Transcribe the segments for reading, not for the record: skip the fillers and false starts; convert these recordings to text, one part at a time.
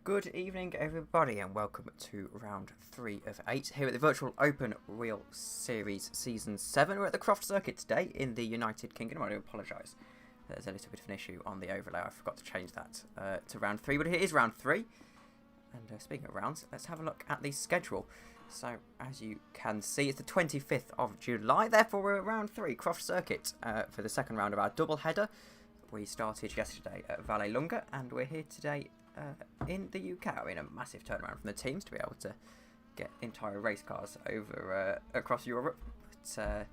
Good evening, everybody, and welcome to round 3 of 8 here at the Virtual Open Wheel Series Season 7. We're at the Croft Circuit today in the United Kingdom. I do apologise. There's a little bit of an issue on the overlay. I forgot to change that to round 3, but it is round 3. And speaking of rounds, let's have a look at the schedule. So, as you can see, it's the 25th of July. Therefore, we're at round 3, Croft Circuit, for the second round of our double header. We started yesterday at Vallelunga, and we're here today in the UK. I mean, a massive turnaround from the teams to be able to get entire race cars over across Europe. But,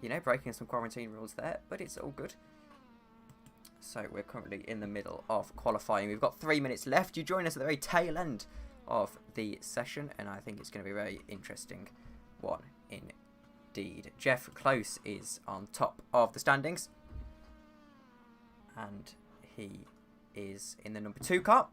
you know, breaking some quarantine rules there, but it's all good. So we're currently in the middle of qualifying. We've got 3 minutes left. You join us at the very tail end of the session, and I think it's going to be a very interesting one indeed. Jeff Close is on top of the standings, and he is in the number 2 car.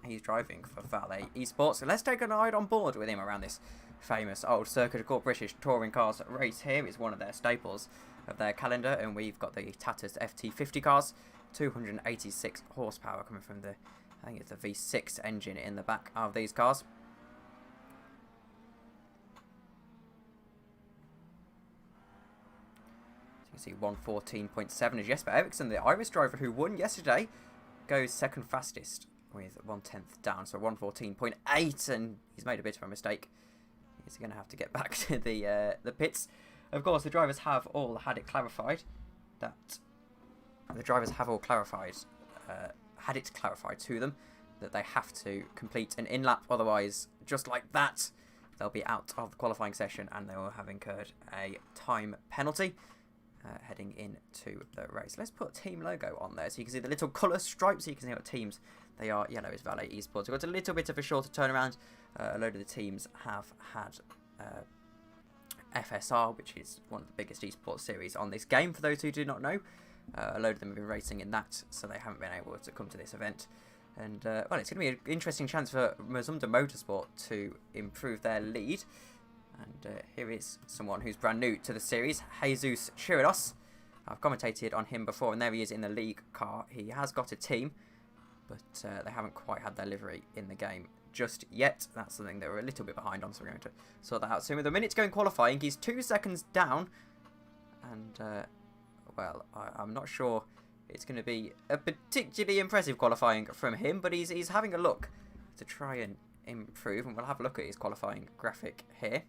He's driving for Valet Esports. So let's take a ride on board with him around this famous old Circuit Court British Touring Cars race here. It's one of their staples of their calendar, and we've got the Tatters FT50 cars, 286 horsepower coming from the, I think it's the V6 engine in the back of these cars. So you can see 114.7 is Jesper Eriksson, the Irish driver who won yesterday, goes second fastest with 1/10 down, so 114.8, and he's made a bit of a mistake. He's going to have to get back to the pits. Of course, the drivers have all had it clarified that had it clarified to them that they have to complete an in-lap, otherwise, just like that, they'll be out of the qualifying session and they will have incurred a time penalty heading into the race. Let's put team logo on there so you can see the little colour stripes, so you can see what teams they are. Yellow is Valet Esports. We've got a little bit of a shorter turnaround. A load of the teams have had FSR, which is one of the biggest esports series on this game, for those who do not know. A load of them have been racing in that, so they haven't been able to come to this event. And, well, it's going to be an interesting chance for Mazumda Motorsport to improve their lead. And here is someone who's brand new to the series, Jesus Chirinos. I've commentated on him before, and there he is in the league car. He has got a team, but they haven't quite had their livery in the game just yet. That's something that we're a little bit behind on, so we're going to sort that out soon. With a minute to go in qualifying, he's 2 seconds down, and, well, I'm not sure it's going to be a particularly impressive qualifying from him, but he's having a look to try and improve, and we'll have a look at his qualifying graphic here.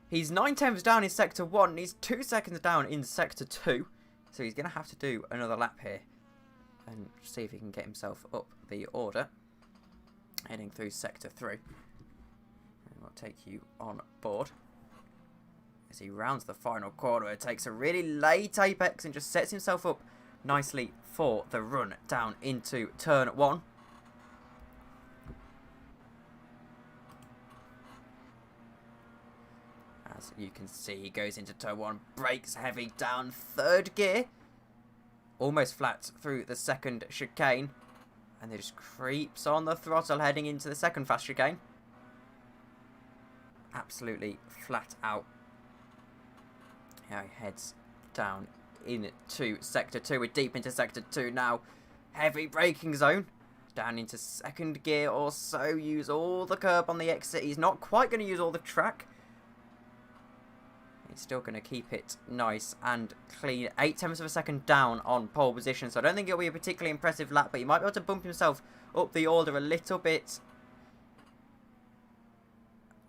He's 9/10 down in Sector 1, and he's 2 seconds down in Sector 2, so he's going to have to do another lap here and see if he can get himself up the order, heading through Sector 3. And we'll take you on board as he rounds the final corner. It takes a really late apex and just sets himself up nicely for the run down into Turn 1. As you can see, he goes into Turn 1, brakes heavy down 3rd gear, almost flat through the second chicane, and then just creeps on the throttle heading into the second fast chicane. Absolutely flat out. Now he heads down into Sector 2. We're deep into Sector 2 now. Heavy braking zone. Down into 2nd gear or so. Use all the curb on the exit. He's not quite going to use all the track. He's still going to keep it nice and clean. 0.8 of a second down on pole position. So I don't think it'll be a particularly impressive lap, but he might be able to bump himself up the order a little bit.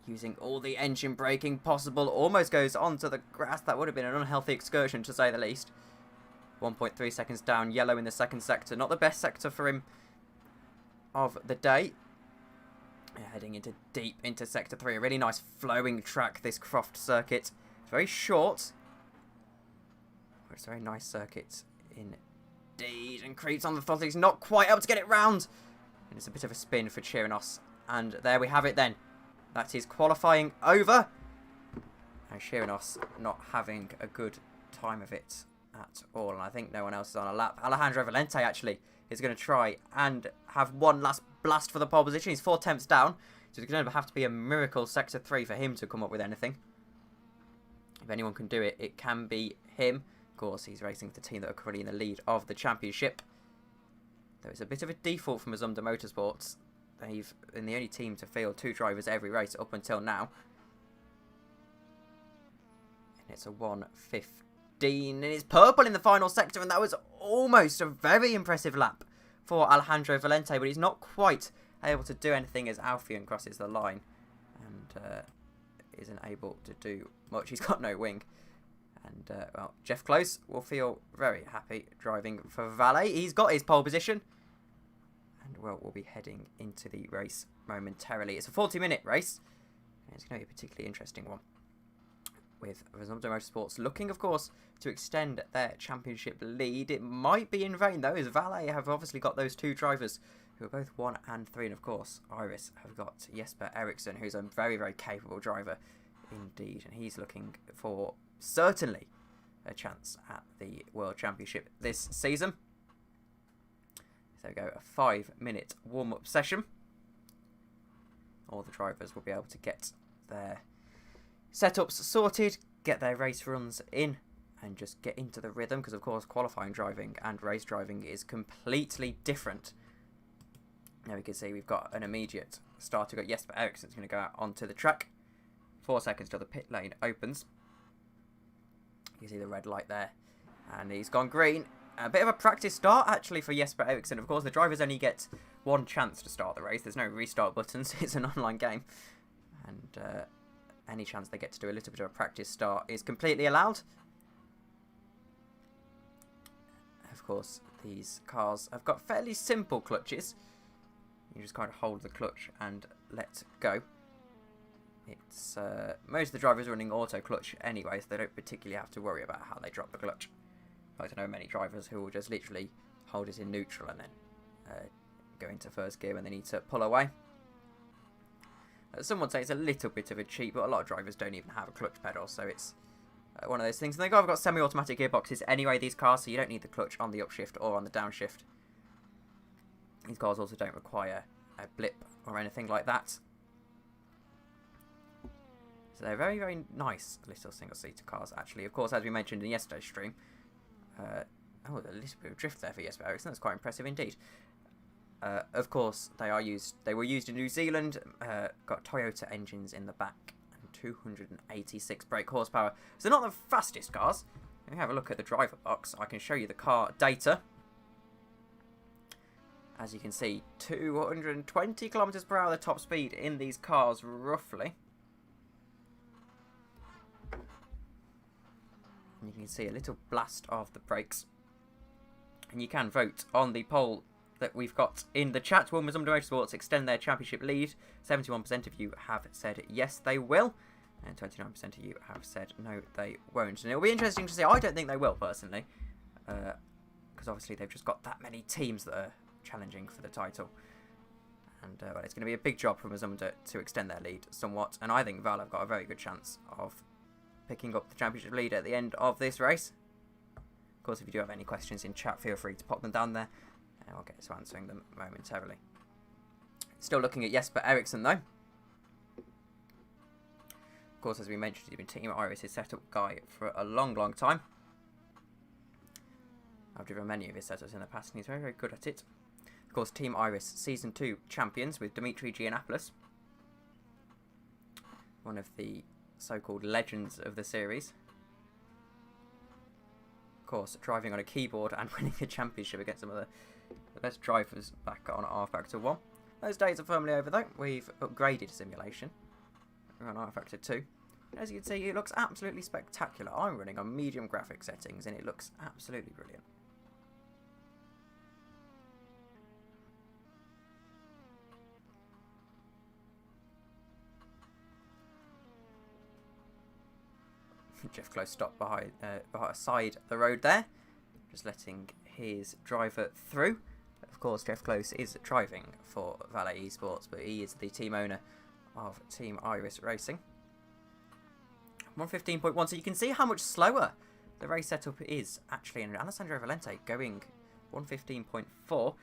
Using all the engine braking possible. Almost goes onto the grass. That would have been an unhealthy excursion, to say the least. 1.3 seconds down. Yellow in the second sector. Not the best sector for him of the day. Heading into deep into Sector 3. A really nice flowing track, this Croft Circuit. It's very short. But it's a very nice circuit indeed. And creeps on the throttle. He's not quite able to get it round. And it's a bit of a spin for Chirinos. And there we have it then. That is qualifying over. And Chirinos not having a good time of it at all. And I think no one else is on a lap. Alejandro Valente actually is going to try and have one last blast for the pole position. He's 4/10 down. So it's going to have to be a miracle Sector 3 for him to come up with anything. If anyone can do it, it can be him. Of course, he's racing for the team that are currently in the lead of the championship. There is a bit of a default from Mazumdar Motorsports. They've been the only team to field 2 drivers every race up until now. And it's a 1:15. And it's purple in the final sector. And that was almost a very impressive lap for Alejandro Valente. But he's not quite able to do anything as Alfian crosses the line. And isn't able to do much. He's got no wing. And, well, Jeff Close will feel very happy driving for Valet. He's got his pole position. And, well, we'll be heading into the race momentarily. It's a 40-minute race. And it's going to be a particularly interesting one. With Mazumdar Motorsports looking, of course, to extend their championship lead. It might be in vain, though, as Valet have obviously got those 2 drivers who are both 1 and 3. And, of course, Iris have got Jesper Eriksson, who's a very, very capable driver indeed. And he's looking for certainly a chance at the World Championship this season. So we go a 5-minute warm-up session. All the drivers will be able to get their setups sorted, get their race runs in, and just get into the rhythm, because of course qualifying driving and race driving is completely different. Now we can see we've got an immediate start. We've got Jesper Eriksson's going to go out onto the track. 4 seconds till the pit lane opens. You see the red light there. And he's gone green. A bit of a practice start, actually, for Jesper Eriksson. Of course, the drivers only get 1 chance to start the race. There's no restart buttons. It's an online game. And any chance they get to do a little bit of a practice start is completely allowed. Of course, these cars have got fairly simple clutches. You just kind of hold the clutch and let go. It's most of the drivers are running auto clutch anyway, so they don't particularly have to worry about how they drop the clutch. I don't know many drivers who will just literally hold it in neutral and then go into first gear when they need to pull away. Some would say it's a little bit of a cheat, but a lot of drivers don't even have a clutch pedal, so it's one of those things. And they've got semi-automatic gearboxes anyway, these cars, so you don't need the clutch on the upshift or on the downshift. These cars also don't require a blip or anything like that. So they're very, very nice little single-seater cars, actually. Of course, as we mentioned in yesterday's stream, oh, a little bit of drift there for Jesper Eriksson. That's quite impressive indeed. Of course, they were used in New Zealand. Got Toyota engines in the back and 286 brake horsepower. So not the fastest cars. If we have a look at the driver box, I can show you the car data. As you can see, 220 kilometers per hour the top speed in these cars, roughly. And you can see a little blast of the brakes. And you can vote on the poll that we've got in the chat. Will Mazumdar Motorsports extend their championship lead? 71% of you have said yes, they will. And 29% of you have said no, they won't. And it'll be interesting to see. I don't think they will, personally. Because obviously they've just got that many teams that are challenging for the title. And well, it's going to be a big job for Mazumdar to extend their lead somewhat. And I think Val have got a very good chance of picking up the championship lead at the end of this race. Of course, if you do have any questions in chat, feel free to pop them down there. And I'll get to answering them momentarily. Still looking at Jesper Eriksson, though. Of course, as we mentioned, he's been Team Iris' setup guy for a long, long time. I've driven many of his setups in the past, and he's very, very good at it. Of course, Team Iris Season 2 champions with Dimitri Giannopoulos. One of the so-called legends of the series. Of course, driving on a keyboard and winning a championship against some of the best drivers back on R Factor 1. Those days are firmly over, though. We've upgraded simulation. We're on R Factor 2. As you can see, it looks absolutely spectacular. I'm running on medium graphic settings, and it looks absolutely brilliant. Jeff Close stopped behind side the road there, just letting his driver through. Of course, Jeff Close is driving for Valet Esports, but he is the team owner of Team Iris Racing. 1:15.1, so you can see how much slower the race setup is actually. And Alessandro Valente going 1:15.4,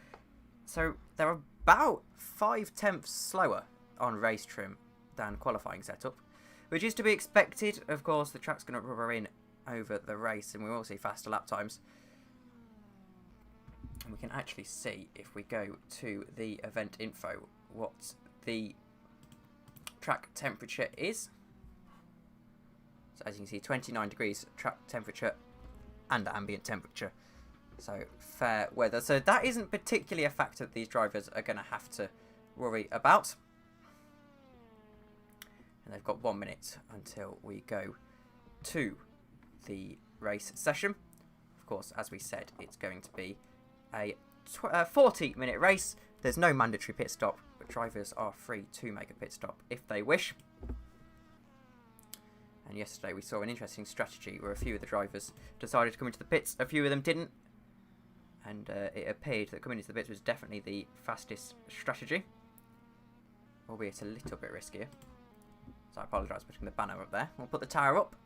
so they're about 5/10 slower on race trim than qualifying setup, which is to be expected. Of course, the track's going to rubber in over the race, and we will see faster lap times. And we can actually see, if we go to the event info, what the track temperature is. So as you can see, 29 degrees track temperature and ambient temperature. So fair weather. So that isn't particularly a factor that these drivers are going to have to worry about. And they've got 1 minute until we go to the race session. Of course, as we said, it's going to be a 40-minute race. There's no mandatory pit stop, but drivers are free to make a pit stop if they wish. And yesterday we saw an interesting strategy where a few of the drivers decided to come into the pits, a few of them didn't. And it appeared that coming into the pits was definitely the fastest strategy, albeit a little bit riskier. So I apologise for putting the banner up there. We'll put the tyre up.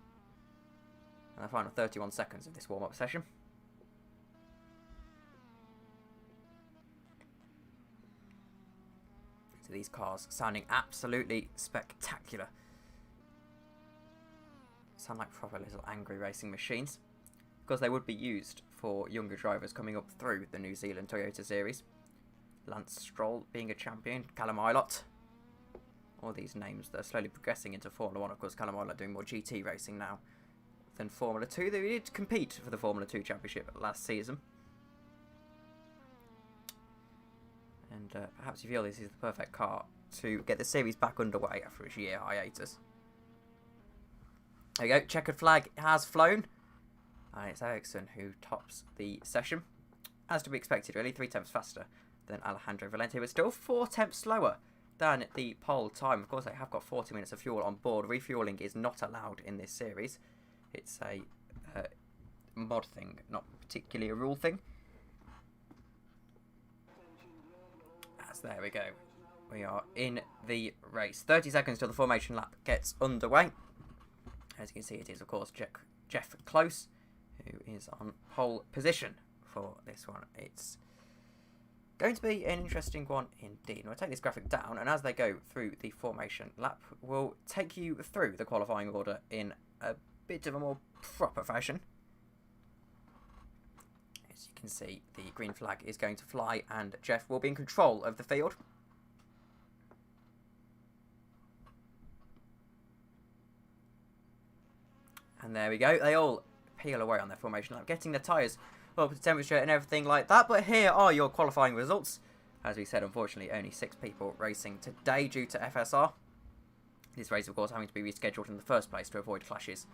And the final 31 seconds of this warm-up session. So these cars sounding absolutely spectacular. Sound like proper little angry racing machines. Of course, they would be used for younger drivers coming up through the New Zealand Toyota Series. Lance Stroll being a champion, Callum Ilott. All these names that are slowly progressing into Formula 1. Of course, Callum Ilott doing more GT racing now than Formula 2. They did compete for the Formula 2 Championship last season. And perhaps you feel this is the perfect car to get the series back underway after its year hiatus. There you go, checkered flag has flown. And it's Ericsson who tops the session. As to be expected, really, 3 tenths faster than Alejandro Valente, but still 4 tenths slower than the pole time. Of course, they have got 40 minutes of fuel on board. Refueling is not allowed in this series. It's a mod thing, not particularly a rule thing. As there we go. We are in the race. 30 seconds till the formation lap gets underway. As you can see, it is, of course, Jeff Close, who is on pole position for this one. It's going to be an interesting one indeed. We'll take this graphic down, and as they go through the formation lap, we'll take you through the qualifying order in a bit of a more proper fashion. As you can see, the green flag is going to fly, and Jeff will be in control of the field. And there we go. They all peel away on their formation lap, getting the tyres up to temperature and everything like that. But here are your qualifying results. As we said, unfortunately, only 6 people racing today due to FSR. This race, of course, having to be rescheduled in the first place to avoid clashes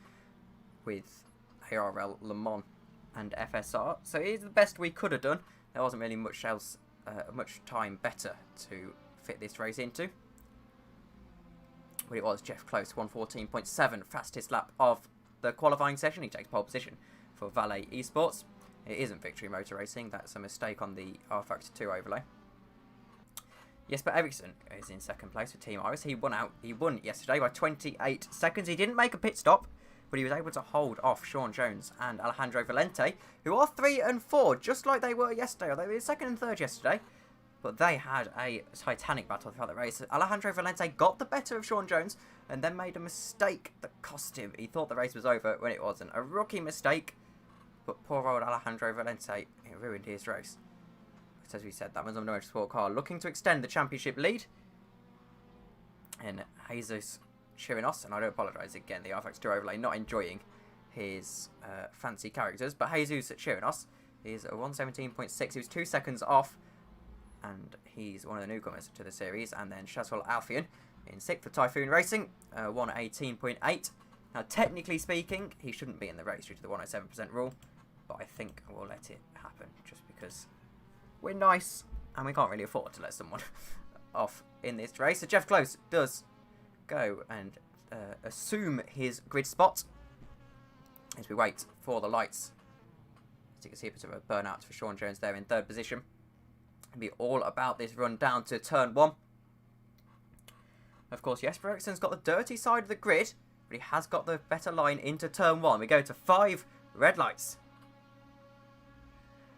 with ARL Le Mans and FSR. So it is the best we could have done. There wasn't really much else, much time better to fit this race into. But it was Jeff Close, 1:14.7, fastest lap of the qualifying session. He takes pole position for Valet Esports. It isn't Victory Motor Racing. That's a mistake on the R-Factor 2 overlay. Jesper Eriksson is in second place for Team Iris. He won yesterday by 28 seconds. He didn't make a pit stop, but he was able to hold off Sean Jones and Alejandro Valente, who are 3 and 4, just like they were yesterday. They were second and third yesterday, but they had a titanic battle throughout the race. Alejandro Valente got the better of Sean Jones and then made a mistake that cost him. He thought the race was over when it wasn't. A rookie mistake, but poor old Alejandro Valente, it ruined his race. As we said, that was on the Motorsport car looking to extend the championship lead. And Jesus Chirinos, and I do apologise again, the RFX2 overlay, not enjoying his fancy characters, but Jesus Chirinos is a 1:17.6. He was 2 seconds off, and he's one of the newcomers to the series. And then Shazwell Alfian in 6th for Typhoon Racing, 1:18.8. Now, technically speaking, he shouldn't be in the race due to the 107% rule, but I think we'll let it happen just because we're nice and we can't really afford to let someone off in this race. So Jeff Close does go and assume his grid spot as we wait for the lights. As you can see, a bit of a burnout for Sean Jones there in 3rd position. It'll be all about this run down to turn 1. Of course, Jesper Eriksson's got the dirty side of the grid, but he has got the better line into turn 1. We go to 5 red lights.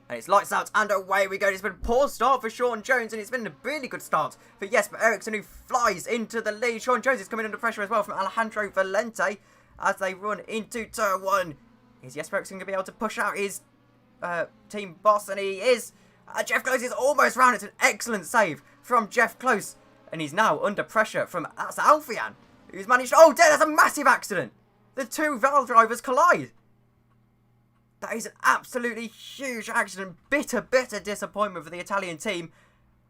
And it's lights out and away we go. It's been a poor start for Sean Jones, and it's been a really good start for Jesper Eriksson, who flies into the lead. Sean Jones is coming under pressure as well from Alejandro Valente as they run into turn 1. Is Jesper Eriksson going to be able to push out his team boss? And he is. Jeff Close is almost round. It's an excellent save from Jeff Close. And he's now under pressure from... That's Alfian, who's managed... Oh, there's a massive accident. The two VOWS drivers collide. That is an absolutely huge accident. Bitter, bitter disappointment for the Italian team,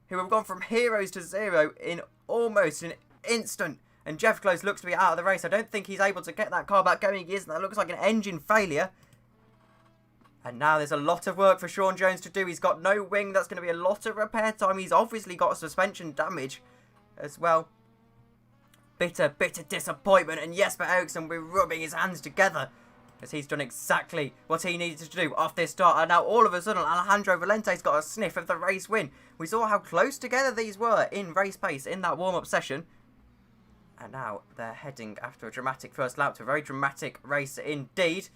who have gone from heroes to zero in almost an instant. And Jeff Close looks to be out of the race. I don't think he's able to get that car back going. He isn't. That looks like an engine failure. And now there's a lot of work for Sean Jones to do. He's got no wing. That's going to be a lot of repair time. He's obviously got suspension damage as well. Bitter, bitter disappointment. And Jesper Eriksson will be rubbing his hands together, as he's done exactly what he needed to do off this start. And now all of a sudden, Alejandro Valente's got a sniff of the race win. We saw how close together these were in race pace in that warm-up session. And now they're heading, after a dramatic first lap, to a very dramatic race indeed.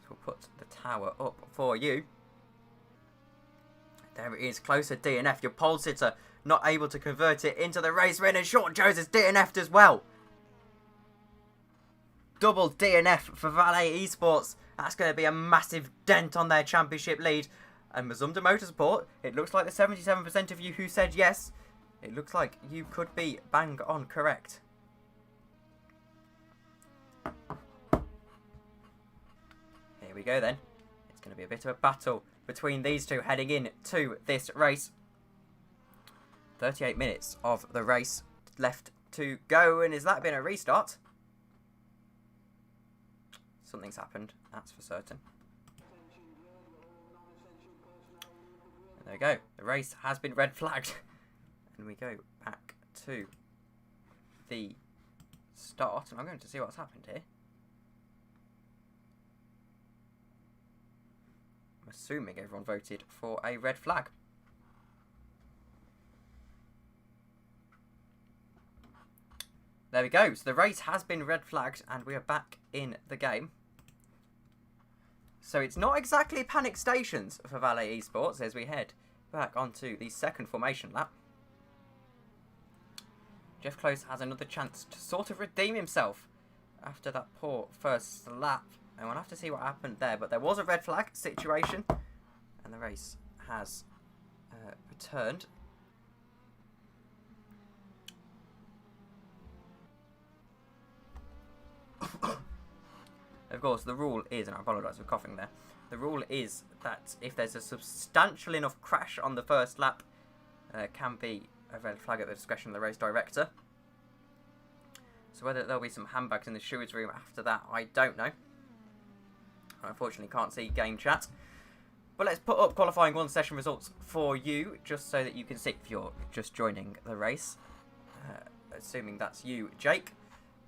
We'll put the tower up for you. There it is, closer DNF. Your pole sitter not able to convert it into the race win. And Sean Jones is DNF'd as well. Double DNF for Valet Esports. That's going to be a massive dent on their championship lead. And Mazumdar Motorsport, it looks like the 77% of you who said yes, it looks like you could be bang on correct. Here we go then. It's going to be a bit of a battle between these two heading in to this race. 38 minutes of the race left to go. And has that been a restart? Something's happened, that's for certain. And there we go. The race has been red flagged. And we go back to the start. And I'm going to see what's happened here. I'm assuming everyone voted for a red flag. There we go. So the race has been red flagged and we are back in the game. So it's not exactly panic stations for Valet Esports as we head back onto the second formation lap. Jeff Close has another chance to sort of redeem himself after that poor first lap. And we'll have to see what happened there. But there was a red flag situation. And the race has returned. Of course, the rule is, and I apologise for coughing there, the rule is that if there's a substantial enough crash on the first lap, can be a red flag at the discretion of the race director. So whether there'll be some handbags in the stewards room after that, I don't know. I unfortunately can't see game chat. But let's put up qualifying one session results for you, just so that you can see if you're just joining the race. Assuming that's you, Jake.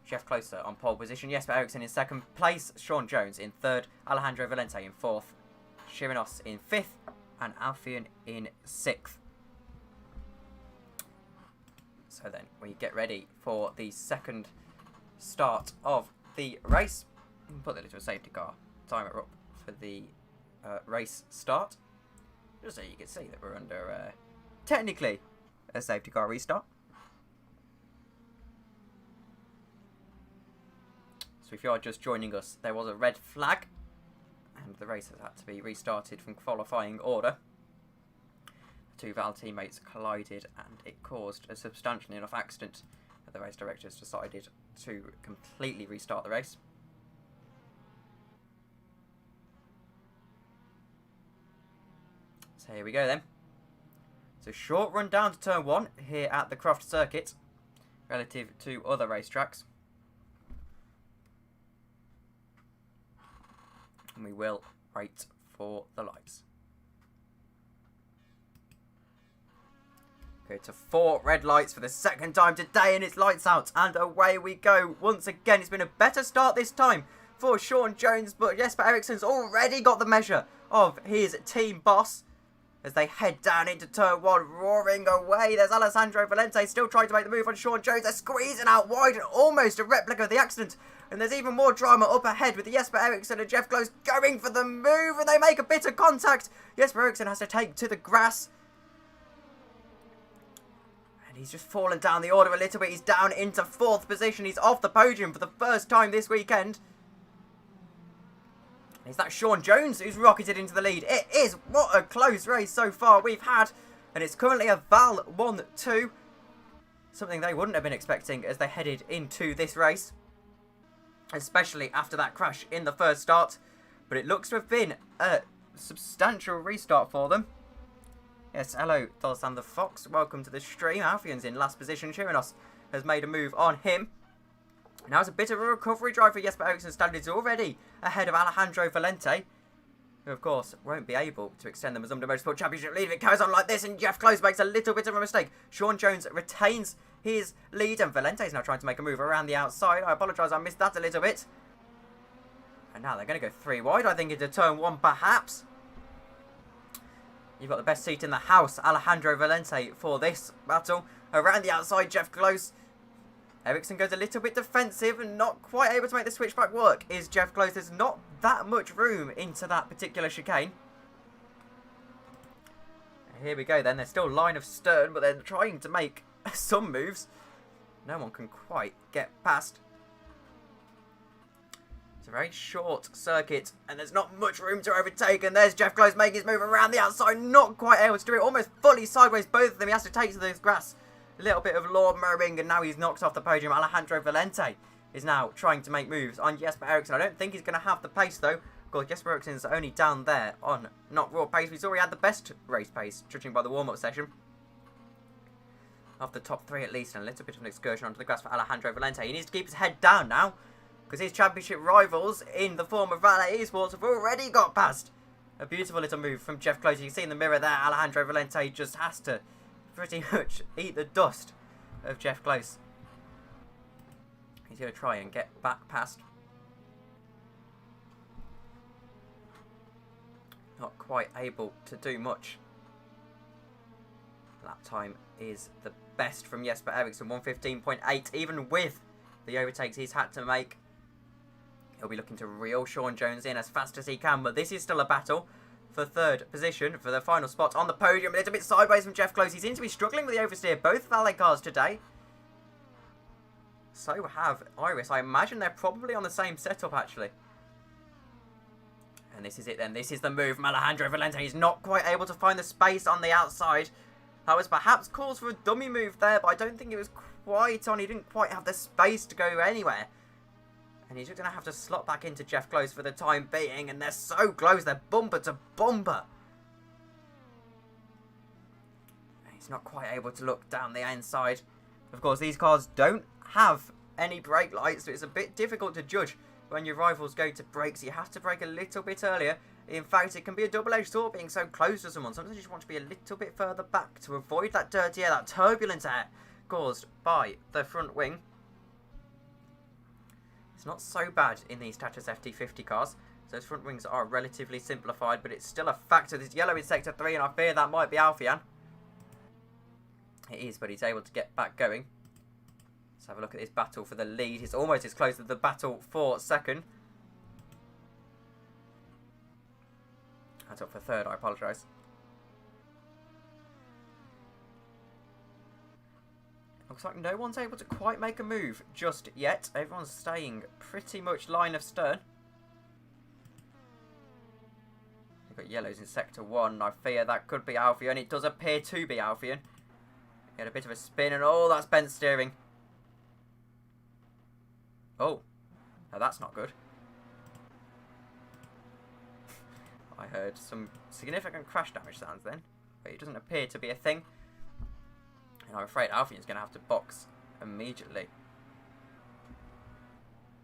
Jeff Closer on pole position. Jesper Eriksson in second place. Sean Jones in third. Alejandro Valente in fourth. Chirinos in fifth. And Alfian in sixth. So then we get ready for the second start of the race. Put the little safety car timer up for the race start. Just so you can see that we're under technically a safety car restart. So if you are just joining us, there was a red flag and the race has had to be restarted from qualifying order. The two Val teammates collided and it caused a substantial enough accident that the race directors decided to completely restart the race. So here we go then. It's a short run down to turn one here at the Croft circuit relative to other racetracks. And we will wait for the lights. Go to 4 red lights for the second time today and it's lights out and away we go. Once again, it's been a better start this time for Sean Jones, but Jesper Eriksson's already got the measure of his team boss as they head down into turn 1, roaring away. There's Alessandro Valente still trying to make the move on Sean Jones. They're squeezing out wide and almost a replica of the accident. And there's even more drama up ahead with Jesper Eriksson and Jeff Close going for the move. And they make a bit of contact. Jesper Eriksson has to take to the grass. And he's just fallen down the order a little bit. He's down into 4th position. He's off the podium for the first time this weekend. Is that Sean Jones who's rocketed into the lead? It is. What a close race so far we've had. And it's currently a Val 1-2. Something they wouldn't have been expecting as they headed into this race. Especially after that crash in the first start. But it looks to have been a substantial restart for them. Yes, hello, Dolsan the Fox. Welcome to the stream. Alfion's in last position. Chirinos has made a move on him. Now it's a bit of a recovery drive for Jesper Eriksson standards already ahead of Alejandro Valente, who of course won't be able to extend the Mazumda Motorsport Championship lead if it carries on like this, and Jeff Close makes a little bit of a mistake. Sean Jones retains his lead and Valente is now trying to make a move around the outside. I apologise, I missed that a little bit. And now they're going to go 3 wide, I think, into turn 1 perhaps. You've got the best seat in the house, Alejandro Valente, for this battle. Around the outside, Jeff Close. Eriksson goes a little bit defensive and not quite able to make the switchback work. Is Jeff Close? There's not that much room into that particular chicane. Here we go then. They're still line of stern, but they're trying to make some moves. No one can quite get past. It's a very short circuit and there's not much room to overtake. And there's Jeff Close making his move around the outside. Not quite able to do it. Almost fully sideways, both of them. He has to take to the grass. A little bit of lawn mowing and now he's knocked off the podium. Alejandro Valente is now trying to make moves on Jesper Eriksson. I don't think he's going to have the pace though. Of course, Jesper Eriksson's only down there on not raw pace. He's already had the best race pace, judging by the warm-up session. Of the top 3 at least, and a little bit of an excursion onto the grass for Alejandro Valente. He needs to keep his head down now, because his championship rivals in the form of Valet Esports have already got past. A beautiful little move from Jeff Close. You can see in the mirror there, Alejandro Valente just has to pretty much eat the dust of Jeff Close. He's going to try and get back past. Not quite able to do much. Lap time is the best from Jesper Eriksson, 1:15.8. Even with the overtakes he's had to make, he'll be looking to reel Sean Jones in as fast as he can. But this is still a battle for 3rd position, for the final spot on the podium. A little bit sideways from Jeff Close. He seems to be struggling with the oversteer. Both Valet cars today. So have Iris. I imagine they're probably on the same setup, actually. And this is it then. This is the move from Alejandro Valente. He's not quite able to find the space on the outside. That was perhaps cause for a dummy move there, but I don't think it was quite on. He didn't quite have the space to go anywhere. And he's just going to have to slot back into Jeff Close for the time being. And they're so close. They're bumper to bumper. He's not quite able to look down the inside. Of course, these cars don't have any brake lights, so it's a bit difficult to judge when your rivals go to brake. So you have to brake a little bit earlier. In fact, it can be a double-edged sword being so close to someone. Sometimes you just want to be a little bit further back to avoid that dirty air, that turbulent air caused by the front wing. It's not so bad in these Tatas FT50 cars. Those front wings are relatively simplified, but it's still a factor. There's yellow in Sector 3, and I fear that might be Alfian. It is, but he's able to get back going. Let's have a look at this battle for the lead. It's almost as close as the battle for 2nd. That's up for 3rd, I apologise. Looks like no one's able to quite make a move just yet. Everyone's staying pretty much line of stern. We've got yellows in Sector 1. I fear that could be Alfian. It does appear to be Alfian. Get a bit of a spin and oh, that's bent steering. Oh, no, that's not good. I heard some significant crash damage sounds then, but it doesn't appear to be a thing. And I'm afraid Alfian's going to have to box immediately.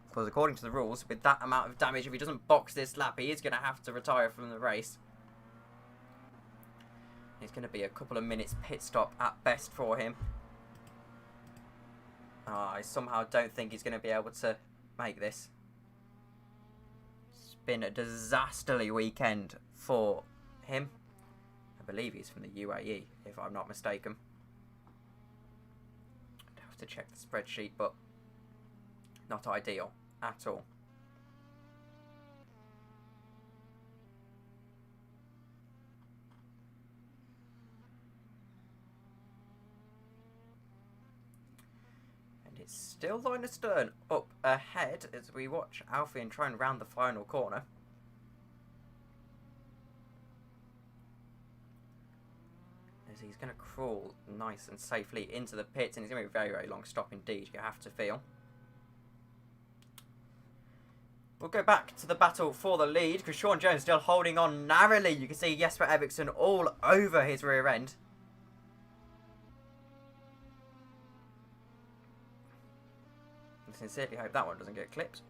Because according to the rules, with that amount of damage, if he doesn't box this lap, he is going to have to retire from the race. It's going to be a couple of minutes pit stop at best for him. I somehow don't think he's going to be able to make this. It's been a disasterly weekend for him. I believe he's from the UAE, if I'm not mistaken. I'd have to check the spreadsheet, but not ideal at all. It's still line of stern up ahead as we watch Alfian try and round the final corner. As he's going to crawl nice and safely into the pits, and it's going to be a very, very long stop indeed, you have to feel. We'll go back to the battle for the lead, because Sean Jones still holding on narrowly. You can see Jesper Eriksson all over his rear end. I sincerely hope that one doesn't get clipped.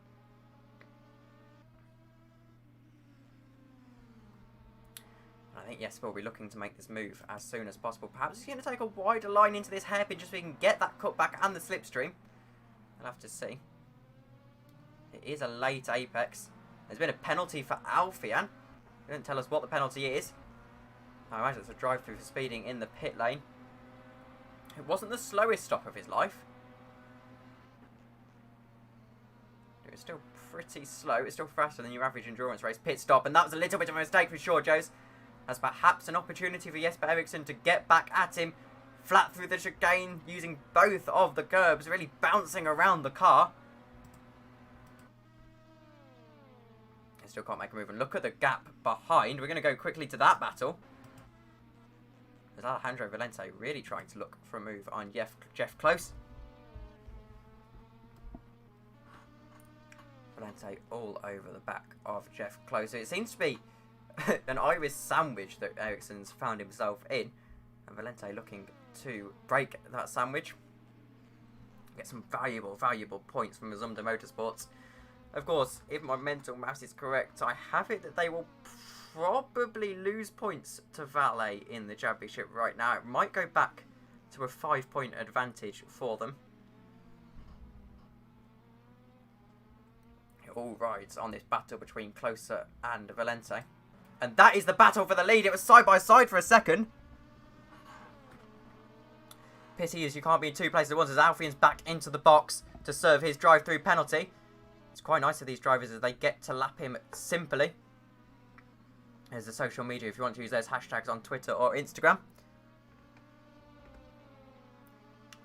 I think Jesper will be looking to make this move as soon as possible. Perhaps he's going to take a wider line into this hairpin just so he can get that cutback and the slipstream. We'll have to see. It is a late apex. There's been a penalty for Alfian. They didn't tell us what the penalty is. I imagine it's a drive-through for speeding in the pit lane. It wasn't the slowest stop of his life. It was still pretty slow. It's still faster than your average endurance race pit stop. And that was a little bit of a mistake for Sean Jones. As perhaps an opportunity for Jesper Eriksson to get back at him. Flat through the chicane, using both of the curbs, really bouncing around the car. He still can't make a move. And look at the gap behind. We're going to go quickly to that battle. There's Alejandro Valente really trying to look for a move on Jeff Close. Valente all over the back of Jeff Close. So it seems to be an Irish sandwich that Eriksson's found himself in. And Valente looking to break that sandwich. Get some valuable points from Mazumdar Motorsports. Of course, if my mental maths is correct, I have it that they will probably lose points to Valet in the championship right now. It might go back to a 5-point advantage for them. It all rides on this battle between Closer and Valente. And that is the battle for the lead. It was side by side for a second. Pity is you can't be in two places at once as Alfian's back into the box to serve his drive-through penalty. It's quite nice of these drivers as they get to lap him simply. There's the social media if you want to use those hashtags on Twitter or Instagram.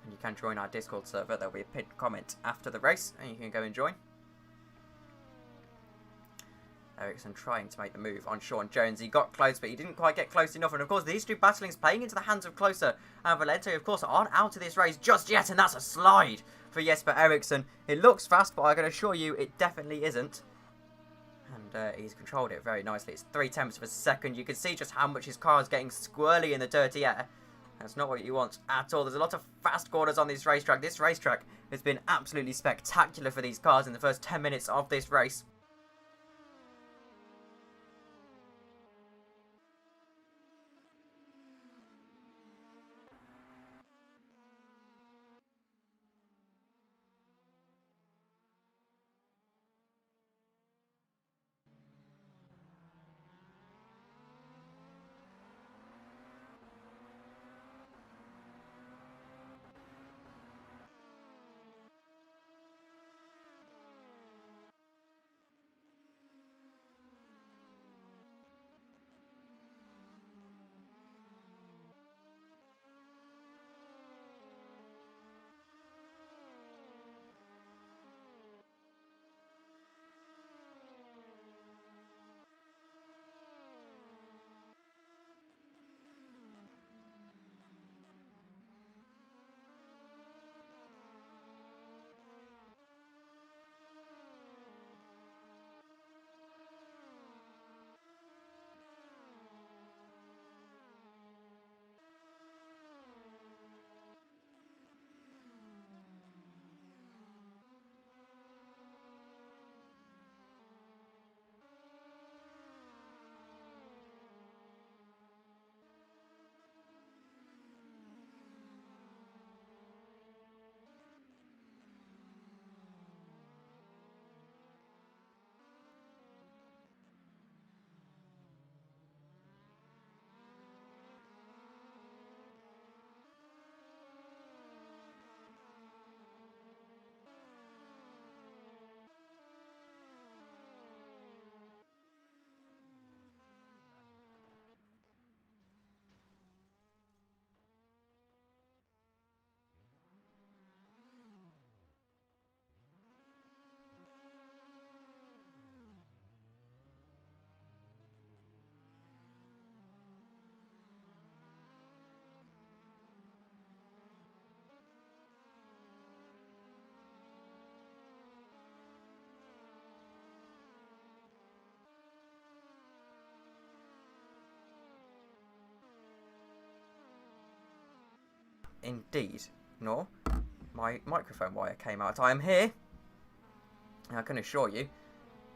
And you can join our Discord server. There'll be a pinned comment after the race and you can go and join. Eriksson trying to make the move on Sean Jones. He got close, but he didn't quite get close enough. And of course, these two battlings playing into the hands of Closer and Valente, of course, aren't out of this race just yet. And that's a slide for Jesper Eriksson. It looks fast, but I can assure you it definitely isn't. And he's controlled it very nicely. It's 0.3 of a second. You can see just how much his car is getting squirrely in the dirty air. That's not what you want at all. There's a lot of fast corners on this racetrack. This racetrack has been absolutely spectacular for these cars in the first 10 minutes of this race. indeed. Nor my microphone wire came out. I am here, and I can assure you,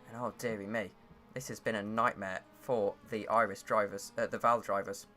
and oh dearie me, this has been a nightmare for the Iris drivers, the VOWS drivers.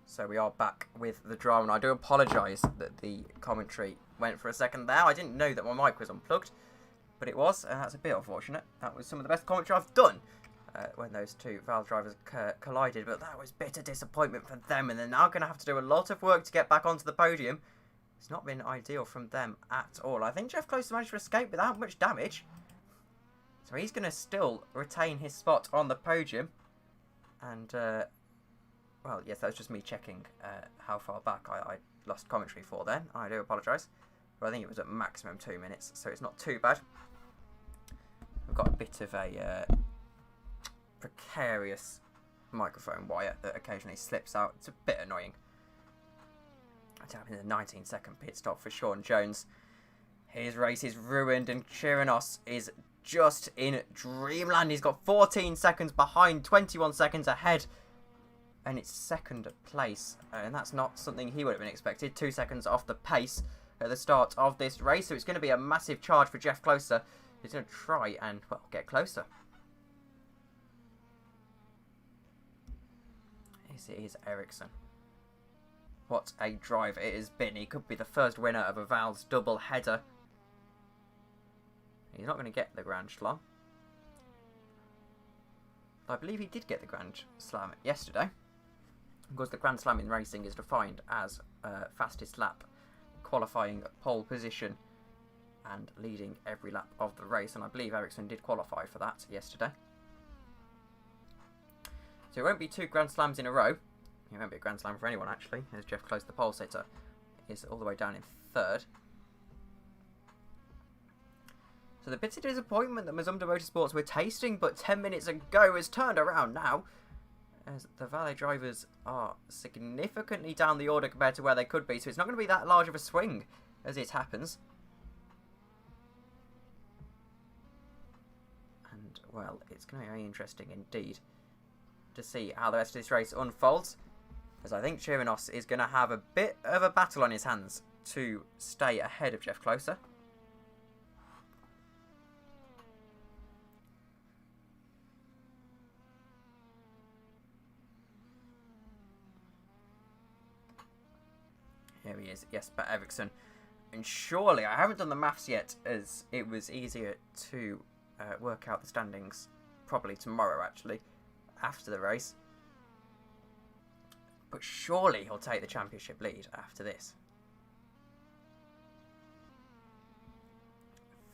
So we are back with the drama, and I do apologise that the commentary went for a second there. I didn't know that my mic was unplugged, but it was, and that's a bit unfortunate. That was some of the best commentary I've done when those two VOWS drivers collided, but that was bitter disappointment for them, and they're now going to have to do a lot of work to get back onto the podium. It's not been ideal from them at all. I think Jeff Closer managed to escape without much damage, so he's going to still retain his spot on the podium, and well, yes, that was just me checking how far back I lost commentary for then. I do apologise. But I think it was at maximum 2 minutes, so it's not too bad. We've got a bit of a precarious microphone wire that occasionally slips out. It's a bit annoying. It's happened in the 19-second pit stop for Sean Jones. His race is ruined, and Chirinos is just in dreamland. He's got 14 seconds behind, 21 seconds ahead. And it's second place, and that's not something he would have been expected. 2 seconds off the pace at the start of this race, so it's going to be a massive charge for Jeff Closer. He's going to try and, well, get closer. This is Ericsson. What a drive it has been. He could be the first winner of a VOWS double header. He's not going to get the Grand Slam. I believe he did get the Grand Slam yesterday. Because the Grand Slam in racing is defined as fastest lap, qualifying pole position, and leading every lap of the race. And I believe Ericsson did qualify for that yesterday. So it won't be 2 Grand Slams in a row. It won't be a Grand Slam for anyone, actually, as Jeff Closer, the pole sitter, is all the way down in 3rd. So the bit of disappointment that Mazumdar Motorsports were tasting but 10 minutes ago has turned around now, as the valet drivers are significantly down the order compared to where they could be, so it's not going to be that large of a swing as it happens. And, well, it's going to be very interesting indeed to see how the rest of this race unfolds, as I think Chirinos is going to have a bit of a battle on his hands to stay ahead of Jeff Closer. Here he is, Jesper Eriksson. And surely, I haven't done the maths yet, as it was easier to work out the standings probably tomorrow, actually, after the race. But surely he'll take the championship lead after this.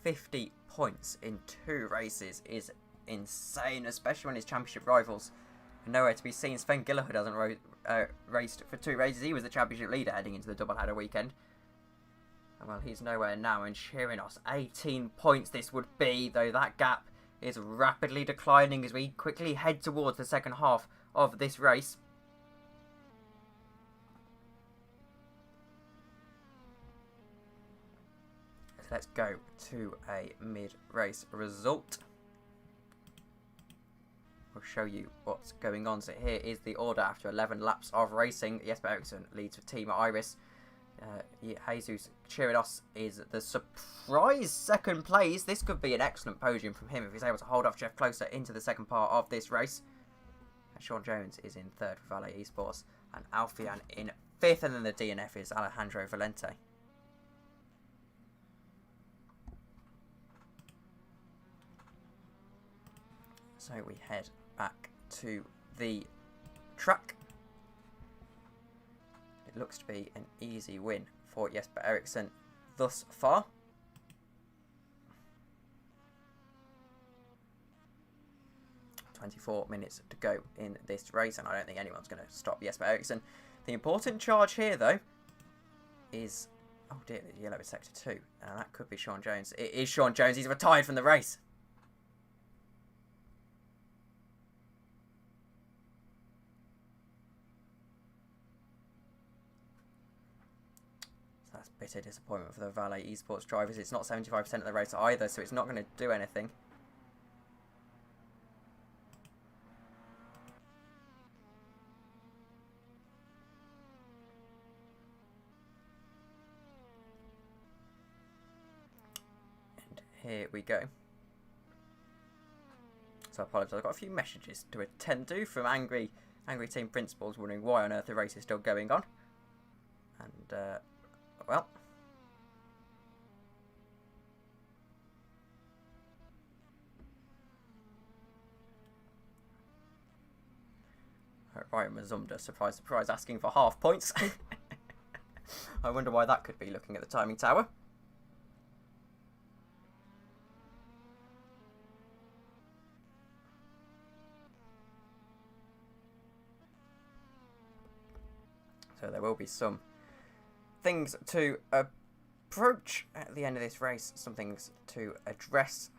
50 points in 2 races is insane, especially when his championship rivals are nowhere to be seen. Sven Gillerhood hasn't raced for 2 races. He was the championship leader heading into the doubleheader weekend. And well, he's nowhere now, and Chirinos, 18 points this would be, though that gap is rapidly declining as we quickly head towards the second half of this race. So let's go to a mid-race result. We'll show you what's going on. So here is the order after 11 laps of racing. Jesper Eriksson leads for Team Iris. Jesus Chirinos is the surprise 2nd place. This could be an excellent podium from him if he's able to hold off Jeff Closer into the second part of this race. And Sean Jones is in 3rd for Valet Esports, and Alfian in 5th, and then the DNF is Alejandro Valente. So we head back to the track. It looks to be an easy win for Jesper Eriksson thus far. 24 minutes to go in this race, and I don't think anyone's going to stop Jesper Eriksson. The important charge here, though, is... Oh dear, the yellow is sector 2. And that could be Sean Jones. It is Sean Jones. He's retired from the race. So that's bitter disappointment for the Valet Esports drivers. It's not 75% of the race either, so it's not going to do anything. Here we go. So I apologise, I've got a few messages to attend to from angry team principals wondering why on earth the race is still going on. And, well. Ryan Mazumda, surprise, surprise, asking for half points. I wonder why that could be, looking at the timing tower. So there will be some things to approach at the end of this race, some things to address.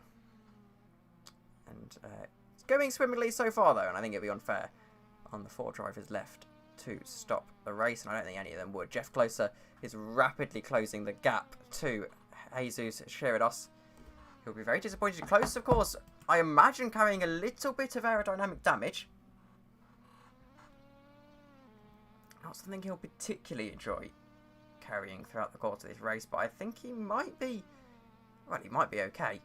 And it's going swimmingly so far, though, and I think it'd be unfair on the 4 drivers left to stop the race, and I don't think any of them would. Jeff Closer is rapidly closing the gap to Jesus Sheridos. He'll be very disappointed. Close, of course, I imagine carrying a little bit of aerodynamic damage. Not something he'll particularly enjoy carrying throughout the course of this race, but I think he might be, well, he might be okay.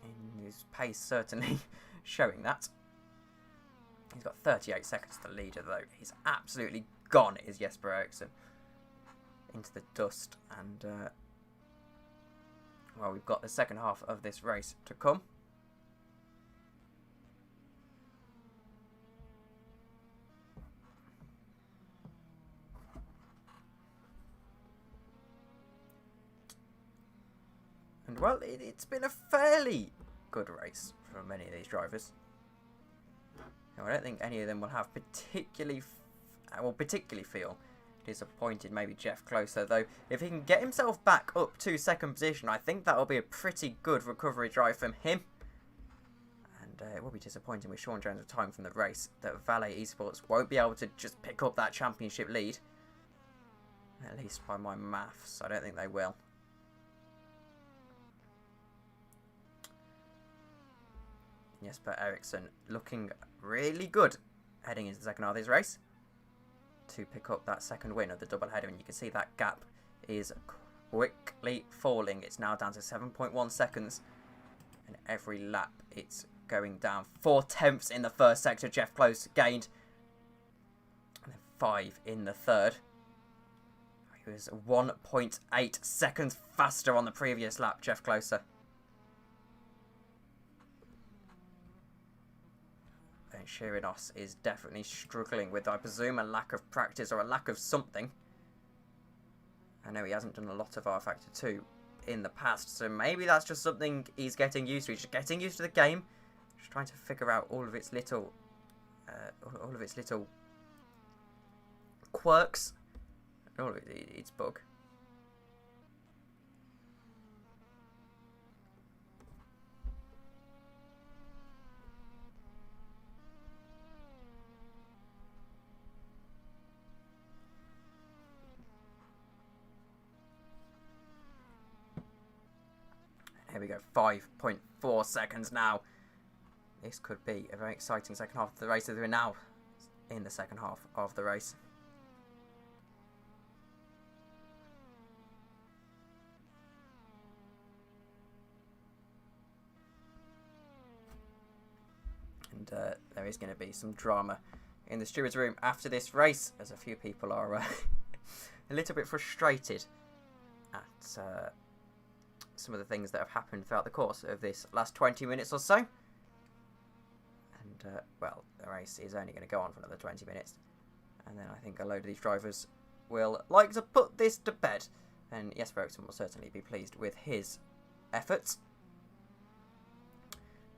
And his pace certainly showing that. He's got 38 seconds to the leader, though. He's absolutely gone, is Jesper Eriksson, into the dust. And, well, we've got the second half of this race to come. And, well, it's been a fairly good race for many of these drivers. Now, I don't think any of them will have particularly feel disappointed. Maybe Jeff Closer, though. If he can get himself back up to second position, I think that will be a pretty good recovery drive from him. And it will be disappointing with Sean Jones retiring from the race that Valet Esports won't be able to just pick up that championship lead. At least by my maths, I don't think they will. Jesper Eriksson looking really good heading into the second half of this race to pick up that second win of the double header, and you can see that gap is quickly falling. It's now down to 7.1 seconds, and every lap it's going down. 4/10 in the first sector, Jeff Close gained, and then 5 in the third. He was 1.8 seconds faster on the previous lap, Jeff Closer. Sheridos is definitely struggling with, I presume, a lack of practice or a lack of something. I know he hasn't done a lot of R Factor 2 in the past, so maybe that's just something he's getting used to. He's just getting used to the game, just trying to figure out all of its little quirks, all of its bug. Here we go, 5.4 seconds now. This could be a very exciting second half of the race, as we're now in the second half of the race. And there is going to be some drama in the stewards' room after this race, as a few people are a little bit frustrated at some of the things that have happened throughout the course of this last 20 minutes or so. And, well, the race is only going to go on for another 20 minutes. And then I think a load of these drivers will like to put this to bed. And Jesper Eriksson will certainly be pleased with his efforts.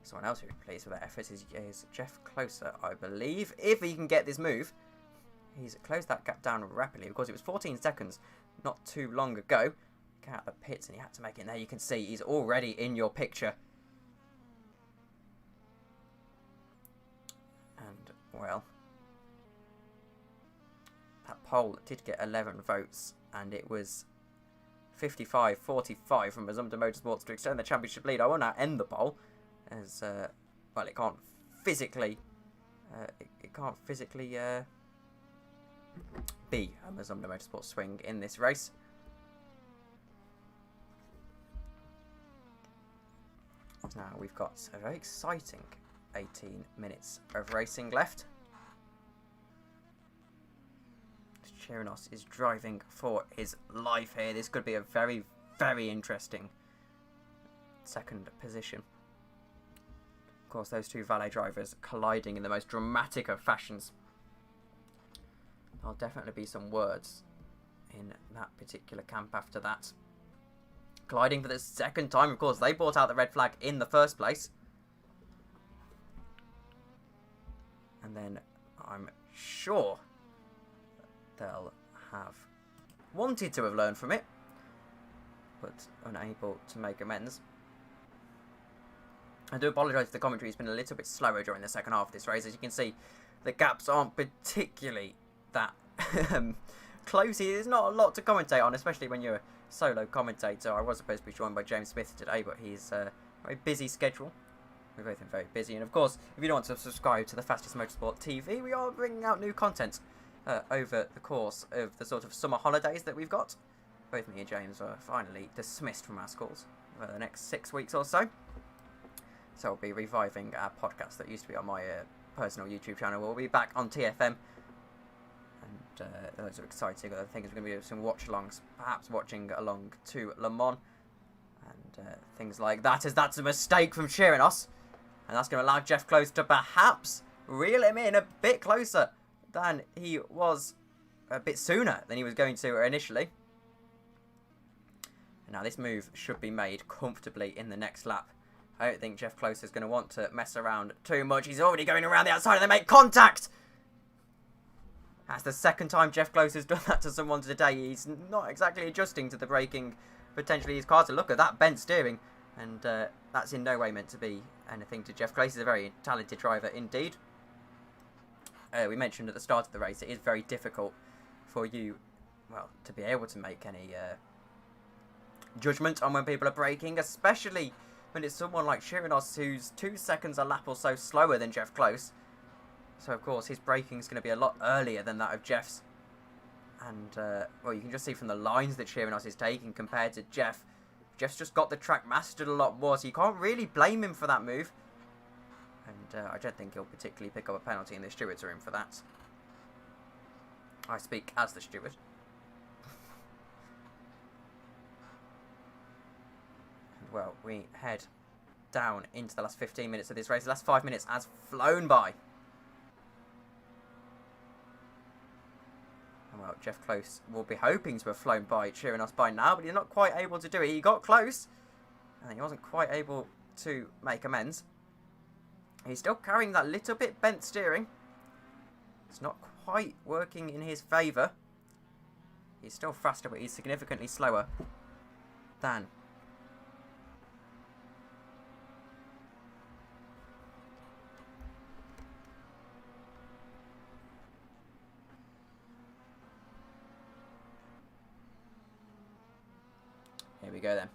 Someone else who's pleased with that effort is Jeff Closer, I believe. If he can get this move, he's closed that gap down rapidly because it was 14 seconds not too long ago. Get out of the pits and he had to make it. And there you can see he's already in your picture. And, well, that poll did get 11 votes and it was 55-45 from Mazumda Motorsports to extend the championship lead. I will now end the poll as, well, it can't physically be a Mazumda Motorsports swing in this race. Now we've got a very exciting 18 minutes of racing left. Chirinos is driving for his life here. This could be a very, very interesting second position. Of course, those two valet drivers colliding in the most dramatic of fashions. There'll definitely be some words in that particular camp after that. Colliding for the second time, of course. They brought out the red flag in the first place. And then I'm sure they'll have wanted to have learned from it, but unable to make amends. I do apologise if the commentary has been a little bit slower during the second half of this race. As you can see, the gaps aren't particularly that close. There's not a lot to commentate on, especially when you're a solo commentator. I was supposed to be joined by James Smith today, but he's a very busy schedule. We've both been very busy. And of course, if you don't want to subscribe to the Fastest Motorsport TV, we are bringing out new content over the course of the sort of summer holidays that we've got. Both me and James are finally dismissed from our schools for the next 6 weeks or so. So we'll be reviving our podcast that used to be on my personal YouTube channel. We'll be back on TFM. And those are exciting other things. We're going to be doing some watch-alongs, perhaps watching along to Le Mans and things like that, as that's a mistake from Chirinos. And that's going to allow Jeff Close to perhaps reel him in a bit closer than he was a bit sooner than he was going to initially. And now this move should be made comfortably in the next lap. I don't think Jeff Close is going to want to mess around too much. He's already going around the outside and they make contact. That's the second time Jeff Close has done that to someone today. He's not exactly adjusting to the braking, potentially his car. To look at that bent steering. And that's in no way meant to be anything to Jeff Close. He's a very talented driver indeed. We mentioned at the start of the race, it is very difficult for you, well, to be able to make any judgment on when people are braking, especially when it's someone like Chirinos who's 2 seconds a lap or so slower than Jeff Close. So, of course, his braking is going to be a lot earlier than that of Jeff's. And, well, you can just see from the lines that Chirinos is taking compared to Jeff. Jeff's just got the track mastered a lot more, so you can't really blame him for that move. And I don't think he'll particularly pick up a penalty in the steward's room for that. I speak as the steward. And, well, we head down into the last 15 minutes of this race. The last 5 minutes has flown by. And, well, Jeff Close will be hoping to have flown by Chirinos by now, but he's not quite able to do it. He got close, and he wasn't quite able to make amends. He's still carrying that little bit bent steering. It's not quite working in his favour. He's still faster, but he's significantly slower than here we go then.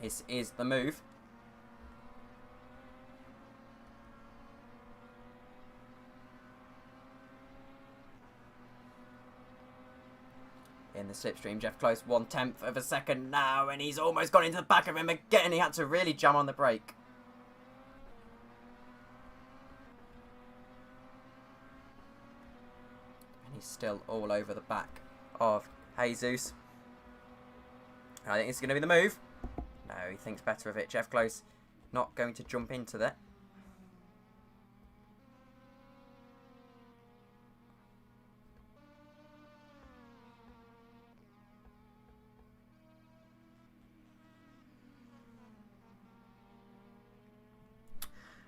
This is the move. In the slipstream, Jeff Close 1/10 of a second now, and he's almost got into the back of him again. He had to really jam on the brake. And he's still all over the back of Jesus. I think it's going to be the move. No, he thinks better of it. Jeff Close not going to jump into that.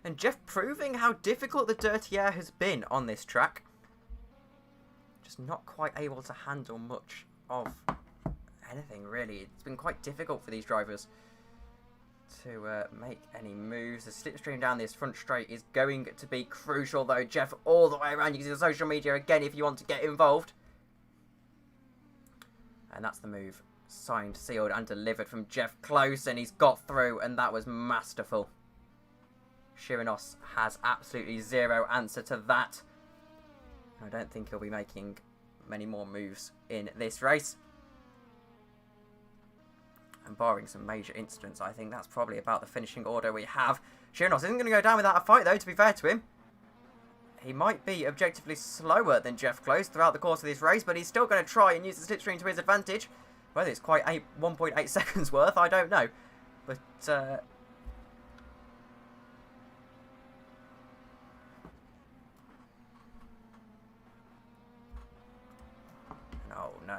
And Jeff proving how difficult the dirty air has been on this track. Just not quite able to handle much of anything, really. It's been quite difficult for these drivers to make any moves. The slipstream down this front straight is going to be crucial, though. Jeff all the way around. You can see the social media again if you want to get involved. And that's the move. Signed, sealed and delivered from Jeff Close, and he's got through, and that was masterful. Chirinos has absolutely zero answer to that. I don't think he'll be making many more moves in this race. And barring some major incidents, I think that's probably about the finishing order we have. Chirinos isn't going to go down without a fight, though, to be fair to him. He might be objectively slower than Jeff Close throughout the course of this race, but he's still going to try and use the slipstream to his advantage. Whether it's quite 1.8 seconds worth, I don't know. But, oh, no.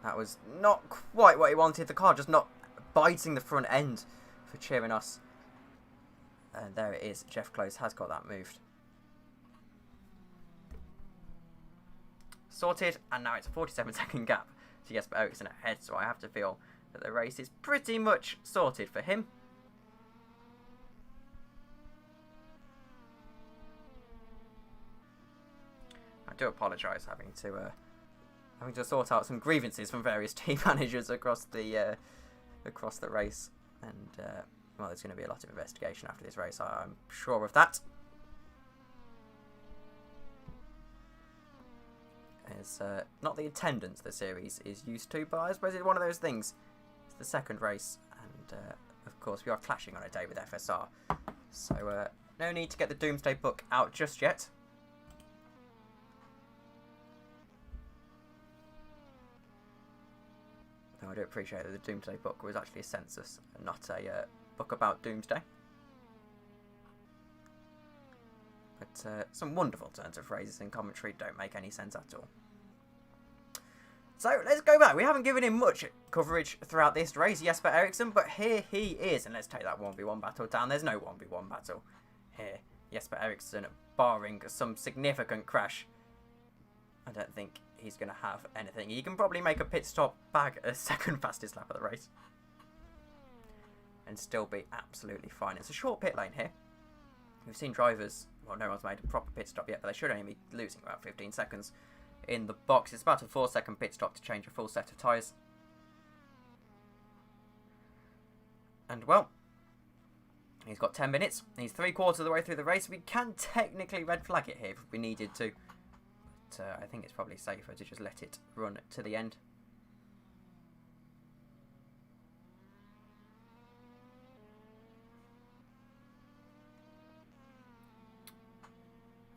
That was not quite what he wanted. The car just not biting the front end for Chirinos. And there it is. Jeff Close has got that moved. Sorted, and now it's a 47-second gap to Jesper Eriksson ahead, so I have to feel that the race is pretty much sorted for him. I do apologise having to sort out some grievances from various team managers across the race, and well, there's going to be a lot of investigation after this race. I'm sure of that. It's not the attendance the series is used to, but I suppose it's one of those things. It's the second race, and of course we are clashing on a day with FSR, so no need to get the Doomsday Book out just yet. Though I do appreciate that the Doomsday Book was actually a census and not a book about Doomsday. But some wonderful turns of phrases in commentary don't make any sense at all. So let's go back. We haven't given him much coverage throughout this race, Jesper Eriksson, but here he is. And let's take that 1v1 battle down. There's no 1v1 battle here. Jesper Eriksson, barring some significant crash, I don't think he's going to have anything. He can probably make a pit stop, bag a second fastest lap of the race, and still be absolutely fine. It's a short pit lane here. We've seen drivers, well, no one's made a proper pit stop yet, but they should only be losing about 15 seconds in the box. It's about a 4-second pit stop to change a full set of tyres. And, well, he's got 10 minutes. He's 3/4 of the way through the race. We can technically red flag it here if we needed to. But I think it's probably safer to just let it run to the end.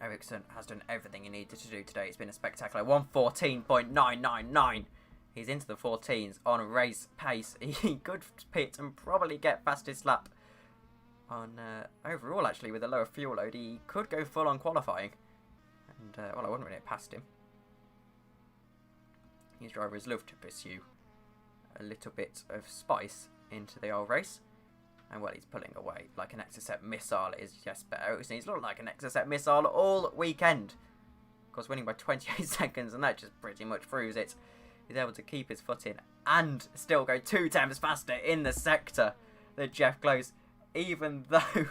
Eriksson has done everything he needed to do today. It's been a spectacular 1:14.999. He's into the 14s on race pace. He could pit and probably get fastest lap on overall, actually, with a lower fuel load. He could go full on qualifying. And, well, I wouldn't run it past him. These drivers love to pursue a little bit of spice into the old race. And, well, he's pulling away like an Exocet missile is Jesper Eriksson. He's looked like an Exocet missile all weekend. Of course, winning by 28 seconds, and that just pretty much proves it. He's able to keep his foot in and still go 2 times faster in the sector than Jeff Close, even though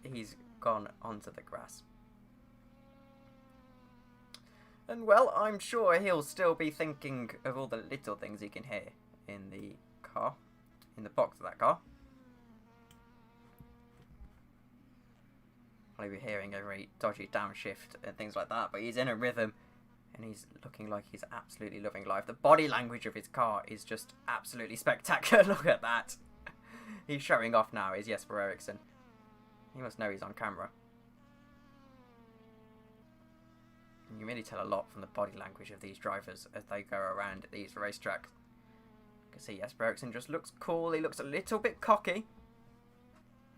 he's gone onto the grass. And, well, I'm sure he'll still be thinking of all the little things he can hear in the car, in the box of that car. I'll be hearing a very dodgy downshift and things like that, but he's in a rhythm and he's looking like he's absolutely loving life. The body language of his car is just absolutely spectacular. Look at that. He's showing off now, is Jesper Eriksson. He must know he's on camera. And you really tell a lot from the body language of these drivers as they go around these racetracks. You can see Jesper Eriksson just looks cool. He looks a little bit cocky.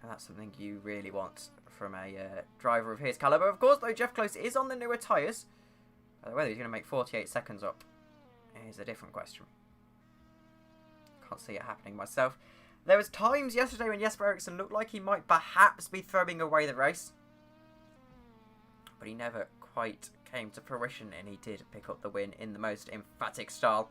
And that's something you really want from a driver of his calibre. Of course, though, Jeff Close is on the newer tyres. Whether he's going to make 48 seconds up is a different question. Can't see it happening myself. There was times yesterday when Jesper Eriksson looked like he might perhaps be throwing away the race. But he never quite came to fruition, and he did pick up the win in the most emphatic style.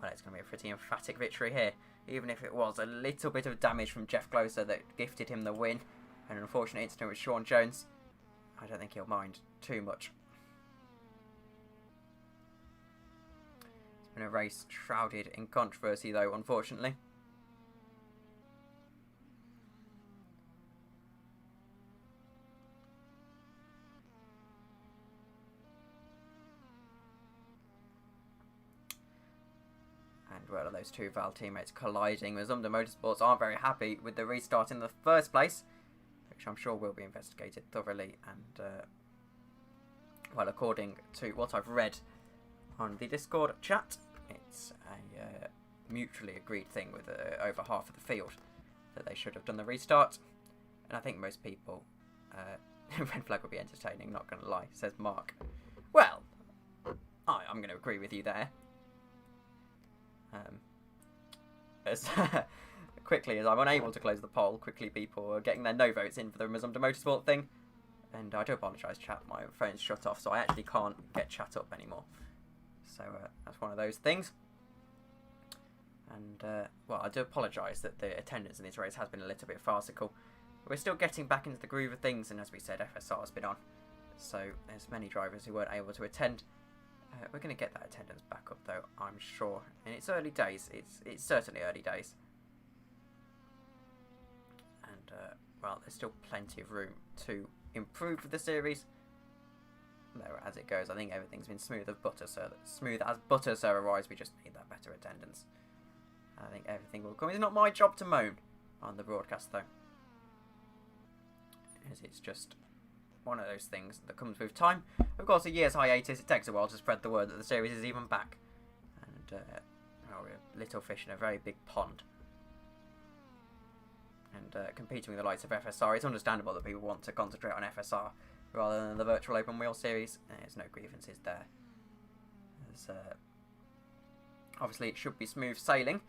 Well, it's going to be a pretty emphatic victory here, even if it was a little bit of damage from Jeff Closer that gifted him the win. And an unfortunate incident with Sean Jones. I don't think he'll mind too much. It's been a race shrouded in controversy, though, unfortunately. Well, those two VAL teammates colliding. Mazumdar Motorsports aren't very happy with the restart in the first place, which I'm sure will be investigated thoroughly. And, well, according to what I've read on the Discord chat, it's a mutually agreed thing with over half of the field that they should have done the restart. And I think most people, red flag would be entertaining, not going to lie, says Mark. Well, I'm going to agree with you there. As quickly as I'm unable to close the poll, quickly people are getting their no votes in for the Mazumdar Motorsport thing. And I do apologise, chat, my phone's shut off, so I actually can't get chat up anymore. So that's one of those things. And, well, I do apologise that the attendance in this race has been a little bit farcical. We're still getting back into the groove of things, and as we said, FSR has been on. So there's many drivers who weren't able to attend. We're going to get that attendance back up, though, I'm sure. And it's early days. It's certainly early days. And, well, there's still plenty of room to improve for the series. Though, as it goes, I think everything's been smooth as butter, sir. Smooth as butter, sir, otherwise we just need that better attendance. I think everything will come. It's not my job to moan on the broadcast, though. As it's just one of those things that comes with time. Of course, a year's hiatus, it takes a while to spread the word that the series is even back. And, well, we're a little fish in a very big pond. And competing with the likes of FSR, it's understandable that people want to concentrate on FSR rather than the virtual open wheel series. There's no grievances there. Obviously, it should be smooth sailing.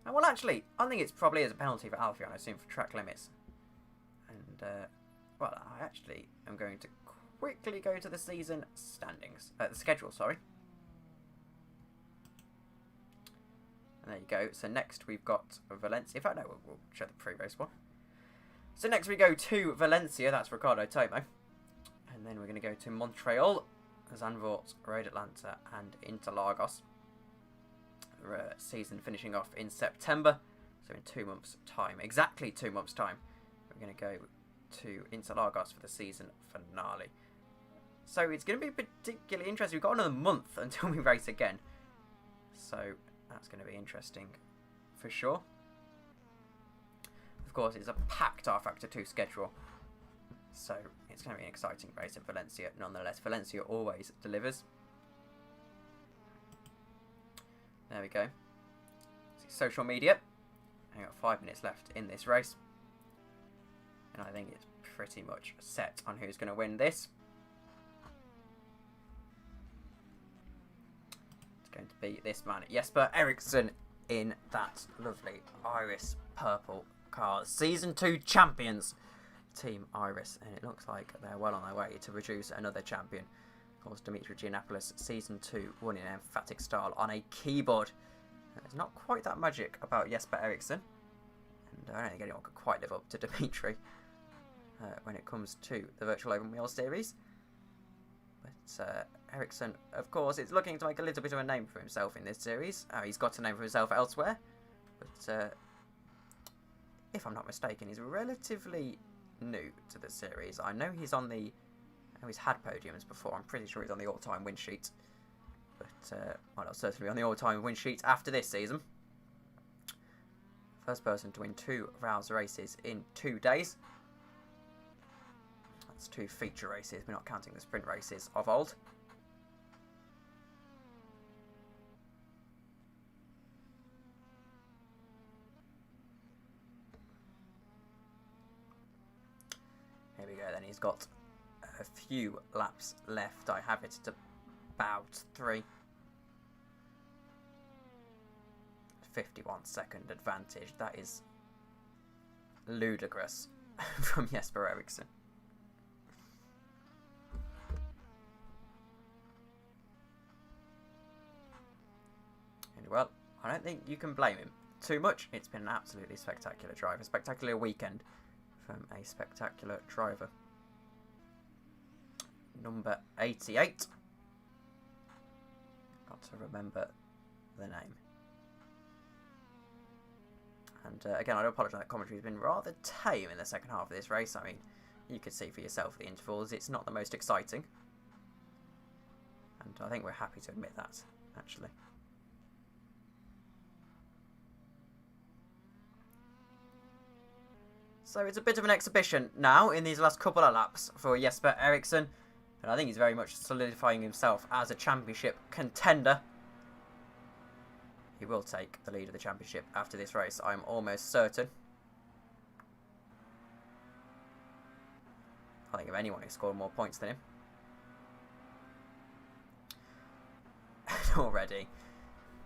And, well, actually, I think it's probably as a penalty for Alfion, I assume, for track limits. And, well, I actually am going to quickly go to the season standings. The schedule, sorry. And there you go. So next we've got Valencia. In fact, no, we'll show the pre-race one. So next we go to Valencia. That's Ricardo Tomo. And then we're going to go to Montreal, Zandvoort, Road Atlanta, and Interlagos. Season finishing off in September. So in 2 months' time. Exactly 2 months' time. We're going to go to Interlagos for the season finale. So it's going to be particularly interesting. We've got another month until we race again. So that's going to be interesting for sure. Of course, it's a packed R-Factor 2 schedule. So it's going to be an exciting race at Valencia. Nonetheless, Valencia always delivers. There we go. Social media. I've got 5 minutes left in this race. And I think it's pretty much set on who's going to win this. It's going to be this man, Jesper Eriksson, in that lovely Iris purple car. Season 2 champions, Team Iris. And it looks like they're well on their way to produce another champion. Of course, Dimitri Giannopoulos, Season 2, won in emphatic style on a keyboard. There's not quite that magic about Jesper Eriksson. And I don't think anyone could quite live up to Dimitri. When it comes to the Virtual Open Wheel Series. But Eriksson, of course, is looking to make a little bit of a name for himself in this series. He's got a name for himself elsewhere. But if I'm not mistaken, he's relatively new to the series. I know he's on the... I know he's had podiums before. I'm pretty sure he's on the all-time win sheet. But, well, certainly on the all-time win sheet after this season. First person to win 2 VOWS races in 2 days. That's 2 feature races. We're not counting the sprint races of old. Here we go then. He's got a few laps left. I have it to about 3. 51-second advantage. That is ludicrous from Jesper Eriksson. And well, I don't think you can blame him too much. It's been an absolutely spectacular drive, a spectacular weekend from a spectacular driver. Number 88. Got to remember the name. And again, I do apologise, that commentary has been rather tame in the second half of this race. I mean, you could see for yourself the intervals. It's not the most exciting. And I think we're happy to admit that, actually. So it's a bit of an exhibition now in these last couple of laps for Jesper Eriksson. And I think he's very much solidifying himself as a championship contender. He will take the lead of the championship after this race, I'm almost certain. I think of anyone who scored more points than him. And already,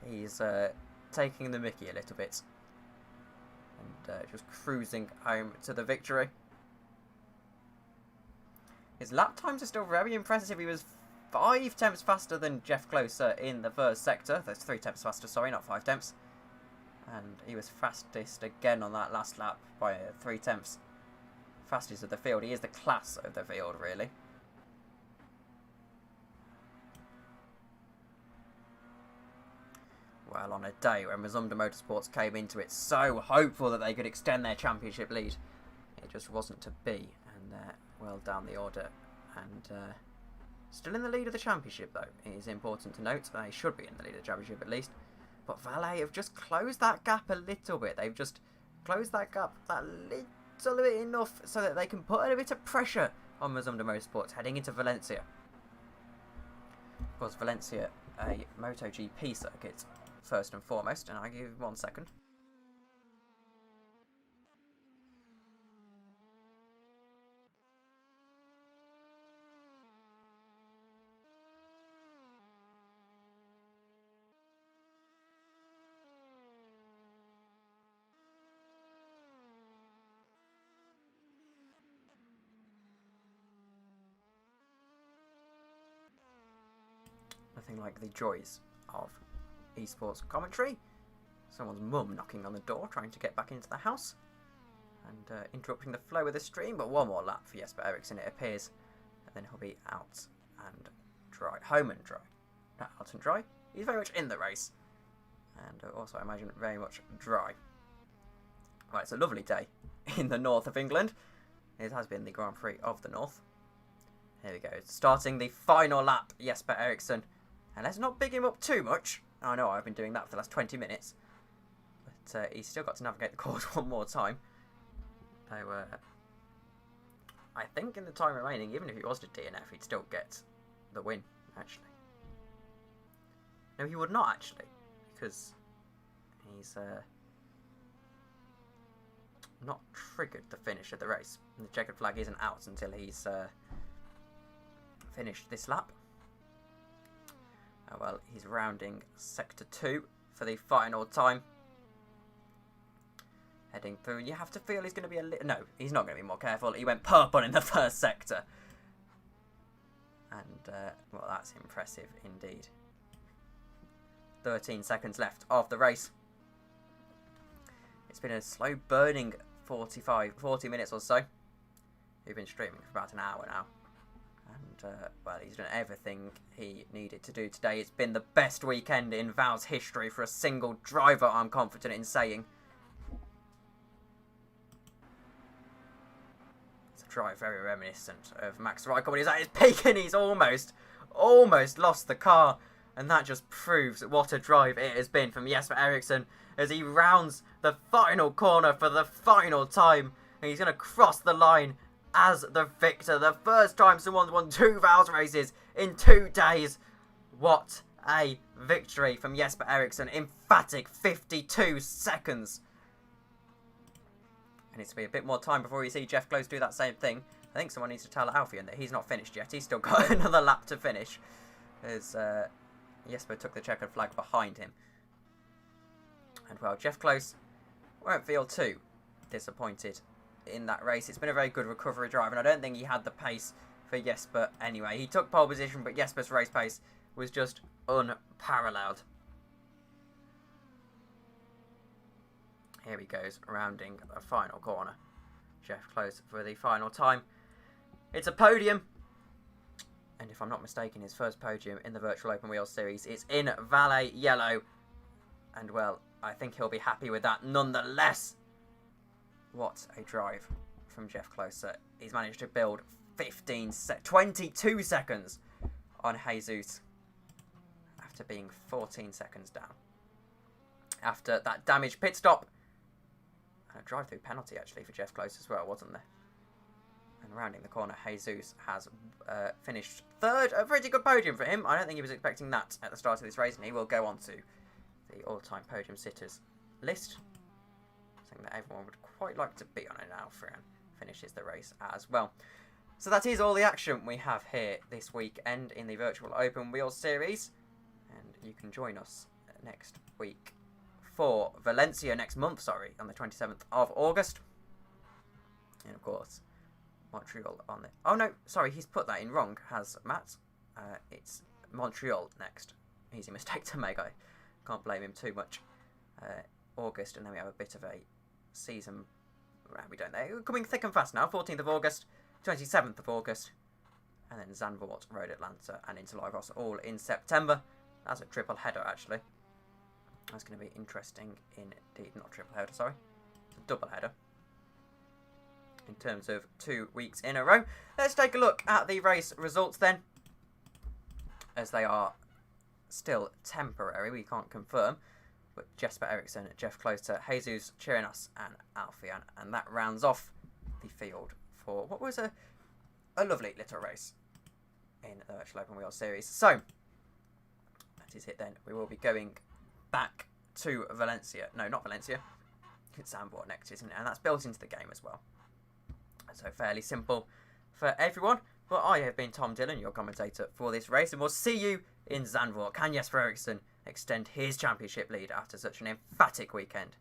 he's taking the mickey a little bit. And just cruising home to the victory. His lap times are still very impressive. He was 5 tenths faster than Jeff Closer in the first sector. That's 3 tenths faster, sorry, not 5 tenths. And he was fastest again on that last lap by 3 tenths. Fastest of the field. He is the class of the field, really. Well, on a day when Mazumdar Motorsports came into it so hopeful that they could extend their championship lead, it just wasn't to be. And well down the order. And still in the lead of the championship, though. It is important to note that they should be in the lead of the championship at least. But Valet have just closed that gap a little bit. They've just closed that gap that little bit enough so that they can put a bit of pressure on Mazumdar Motorsports heading into Valencia. Of course, Valencia, a MotoGP circuit, first and foremost. And I'll give you 1 second. Nothing like the joys of esports commentary. Someone's mum knocking on the door, trying to get back into the house. And interrupting the flow of the stream. But one more lap for Jesper Eriksson, it appears. And then he'll be out and dry. Home and dry. Not out and dry. He's very much in the race. And also, I imagine, very much dry. Right, it's a lovely day in the north of England. It has been the Grand Prix of the North. Here we go. Starting the final lap, Jesper Eriksson. And let's not big him up too much. I know I've been doing that for the last 20 minutes. But he's still got to navigate the course one more time. So, I think in the time remaining, even if he was to DNF, he'd still get the win, actually. No, he would not, actually. Because he's not triggered the finish of the race. And the checkered flag isn't out until he's finished this lap. Oh, well, he's rounding Sector 2 for the final time. Heading through, and you have to feel he's going to be a little... No, he's not going to be more careful. He went purple in the first sector. And, well, that's impressive indeed. 13 seconds left of the race. It's been a slow burning 40 minutes or so. We've been streaming for about an hour now. And, well, he's done everything he needed to do today. It's been the best weekend in VOWS history for a single driver, I'm confident in saying. It's a drive very reminiscent of Max Raikkonen when he's at his peak and he's almost lost the car. And that just proves what a drive it has been from Jesper Eriksson as he rounds the final corner for the final time. And he's going to cross the line as the victor. The first time someone's won 2 VOWS races in 2 days. What a victory from Jesper Eriksson. Emphatic 52 seconds. And it's to be a bit more time before you see Jeff Close do that same thing. I think someone needs to tell Alfie that he's not finished yet. He's still got another lap to finish. As Jesper took the checkered flag behind him. And well, Jeff Close won't feel too disappointed in that race. It's been a very good recovery drive, and I don't think he had the pace for Jesper anyway. He took pole position, but Jesper's race pace was just unparalleled. Here he goes, rounding the final corner. Jeff Close for the final time. It's a podium. And if I'm not mistaken, his first podium in the Virtual Open Wheels Series. It's in Valet Yellow. And, well, I think he'll be happy with that nonetheless. What a drive from Jeff Close. He's managed to build 22 seconds on Jesus after being 14 seconds down. After that damaged pit stop. And a drive-through penalty, actually, for Jeff Close as well, wasn't there? And rounding the corner, Jesus has finished third. A pretty good podium for him. I don't think he was expecting that at the start of this race, and he will go on to the all-time podium sitters list. Something that everyone would quite like to be on it now. Fran finishes the race as well. So that is all the action we have here this weekend in the Virtual Open Wheels Series. And you can join us next week for Valencia, next month, sorry, on the 27th of August. And of course, Montreal on the... Oh no, sorry, he's put that in wrong, has Matt. It's Montreal next. Easy mistake to make, I can't blame him too much. August, and then we have a bit of a season... We don't know. Coming thick and fast now. 14th of August, 27th of August, and then Zandvoort, Road Atlanta, and Interlagos all in September. That's a triple header, actually. That's going to be interesting indeed. Not triple header, sorry. It's a double header. In terms of 2 weeks in a row. Let's take a look at the race results then. As they are still temporary, we can't confirm. But Jesper Eriksson, Jeff Closer, Jesus Chirinos and Alfian. And that rounds off the field for what was a lovely little race in the Virtual Open Wheels Series. So, that is it then. We will be going back to Valencia. No, not Valencia. It's Zandvoort next, isn't it? And that's built into the game as well. So fairly simple for everyone. But I have been Tom Dillon, your commentator for this race. And we'll see you in Zandvoort. Can Jesper Eriksson extend his championship lead after such an emphatic weekend